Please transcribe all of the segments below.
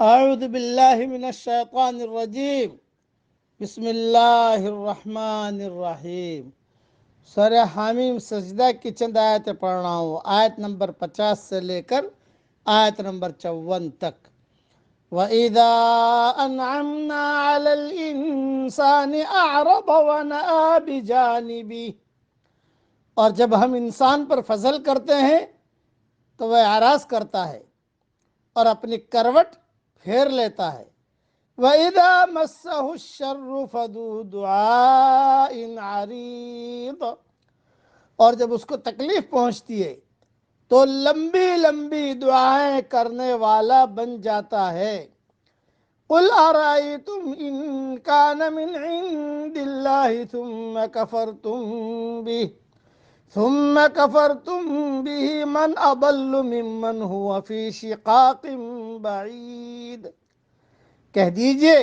اعوذ باللہ من الشیطان الرجیم بسم اللہ الرحمن الرحیم۔ سورہ حامیم سجدہ کی چند آیتیں پڑھ رہا ہوں، آیت نمبر 50 سے لے کر آیت نمبر 54 تک۔ وَإِذَا أَنْعَمْنَا عَلَى الْإِنسَانِ أَعْرَضَ وَنَأَىٰ بِجَانِبِهِ، اور جب ہم انسان پر فضل کرتے ہیں تو وہ اعراض کرتا ہے اور اپنی کروٹ پھیر لیتا ہے۔ وَإِذَا مَسَّهُ الشَّرُّ فَذُو دُعَاءٍ عَرِيضٍ، اور جب اس کو تکلیف پہنچتی ہے تو لمبی لمبی دعائیں کرنے والا بن جاتا ہے۔ قُلْ أَرَأَيْتُمْ إِنْ كَانَ مِنْ عِنْدِ اللَّهِ ثُمَّ كَفَرْتُمْ بِهِ مَنْ أَضَلُّ مِمَّنْ هُوَ فِي شِقَاقٍ بَعِيدٍ۔ کہہ دیجئے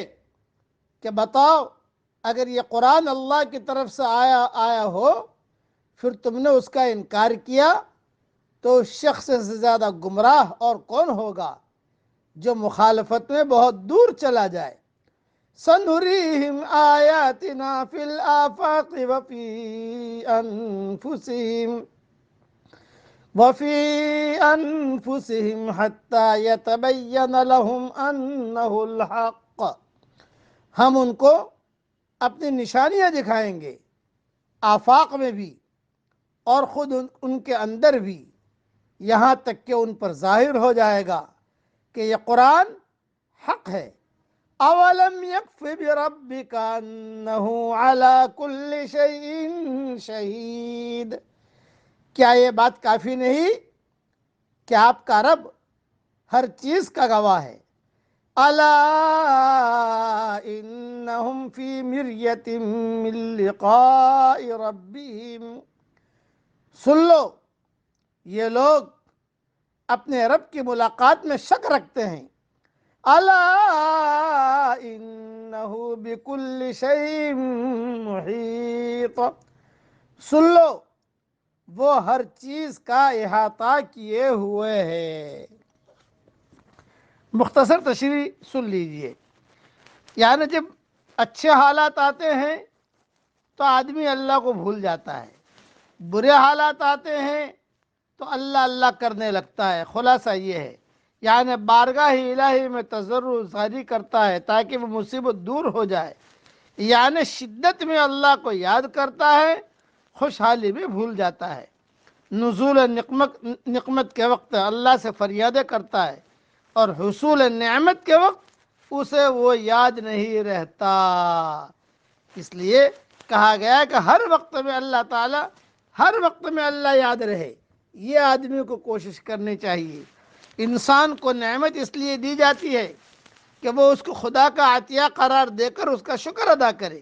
کہ بتاؤ، اگر یہ قرآن اللہ کی طرف سے آیا ہو پھر تم نے اس کا انکار کیا تو اس شخص سے زیادہ گمراہ اور کون ہوگا جو مخالفت میں بہت دور چلا جائے۔ سَنُرِيهِمْ آيَاتِنَا فِي الْآفَاقِ وَفِي أَنفُسِهِمْ حَتَّى يَتَبَيَّنَ لَهُمْ أَنَّهُ الْحَقُّ، ہم ان کو اپنی نشانیاں دکھائیں گے، آفاق میں بھی اور خود ان کے اندر بھی، یہاں تک کہ ان پر ظاہر ہو جائے گا کہ یہ قرآن حق ہے۔ اولم یکف بربک انہ علی کل شیء شہید، کیا یہ بات کافی نہیں کہ آپ کا رب ہر چیز کا گواہ ہے۔ الا انہم فی مریۃ من لقاء ربہم، سن لو یہ لوگ اپنے رب کی ملاقات میں شک رکھتے ہیں۔ الا انہ بکل شیء محیط، سن لو وہ ہر چیز کا احاطہ کیے ہوئے ہے۔ مختصر تشریح سن لیجئے، یعنی جب اچھے حالات آتے ہیں تو آدمی اللہ کو بھول جاتا ہے، برے حالات آتے ہیں تو اللہ اللہ کرنے لگتا ہے۔ خلاصہ یہ ہے، یعنی بارگاہ الہی میں تضرع زاری کرتا ہے تاکہ وہ مصیبت دور ہو جائے، یعنی شدت میں اللہ کو یاد کرتا ہے، خوشحالی میں بھول جاتا ہے۔ نزول نقمت کے وقت اللہ سے فریادیں کرتا ہے اور حصول نعمت کے وقت اسے وہ یاد نہیں رہتا۔ اس لیے کہا گیا کہ ہر وقت میں اللہ تعالیٰ، ہر وقت میں اللہ یاد رہے، یہ آدمی کو کوشش کرنی چاہیے۔ انسان کو نعمت اس لیے دی جاتی ہے کہ وہ اس کو خدا کا عطیہ قرار دے کر اس کا شکر ادا کرے،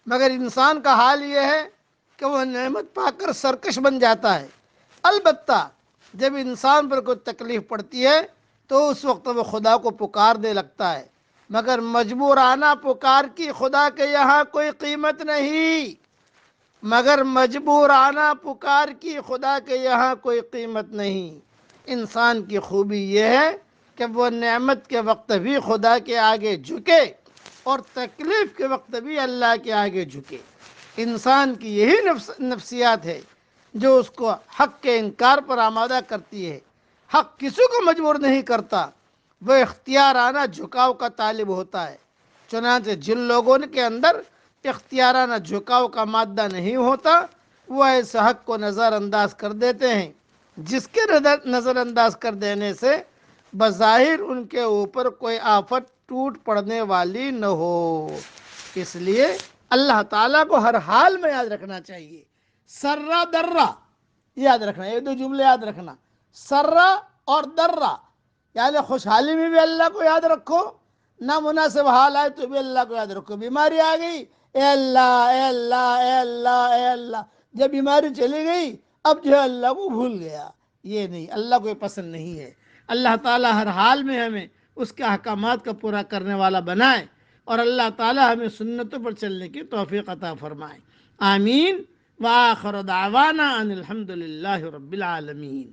مگر انسان کا حال یہ ہے کہ وہ نعمت پا کر سرکش بن جاتا ہے۔ البتہ جب انسان پر کوئی تکلیف پڑتی ہے تو اس وقت وہ خدا کو پکارنے لگتا ہے، مگر مجبورانہ پکار کی خدا کے یہاں کوئی قیمت نہیں، انسان کی خوبی یہ ہے کہ وہ نعمت کے وقت بھی خدا کے آگے جھکے اور تکلیف کے وقت بھی اللہ کے آگے جھکے۔ انسان کی یہی نفسیات ہے جو اس کو حق کے انکار پر آمادہ کرتی ہے۔ حق کسی کو مجبور نہیں کرتا، وہ اختیارانہ جھکاؤ کا طالب ہوتا ہے۔ چنانچہ جن لوگوں کے اندر اختیارانہ جھکاؤ کا مادہ نہیں ہوتا وہ ایسے حق کو نظر انداز کر دیتے ہیں جس کے نظر انداز کر دینے سے بظاہر ان کے اوپر کوئی آفت ٹوٹ پڑنے والی نہ ہو۔ اس لیے اللہ تعالیٰ کو ہر حال میں یاد رکھنا چاہیے۔ سرہ درہ یاد رکھنا، یہ دو جملے یاد رکھنا، سرہ اور درہ، یعنی خوشحالی میں بھی اللہ کو یاد رکھو، نامناسب حال آئے تو بھی اللہ کو یاد رکھو۔ بیماری آ گئی، اے اللہ اے اللہ اے اللہ اے اللہ، جب بیماری چلی گئی اب جو ہے اللہ کو بھول گیا، یہ نہیں، اللہ کو یہ پسند نہیں ہے۔ اللہ تعالیٰ ہر حال میں ہمیں اس کے احکامات کا پورا کرنے والا بنائے اور اللہ تعالیٰ ہمیں سنتوں پر چلنے کی توفیق عطا فرمائے۔ آمین۔ وآخر دعوانا ان الحمد للہ رب العالمین۔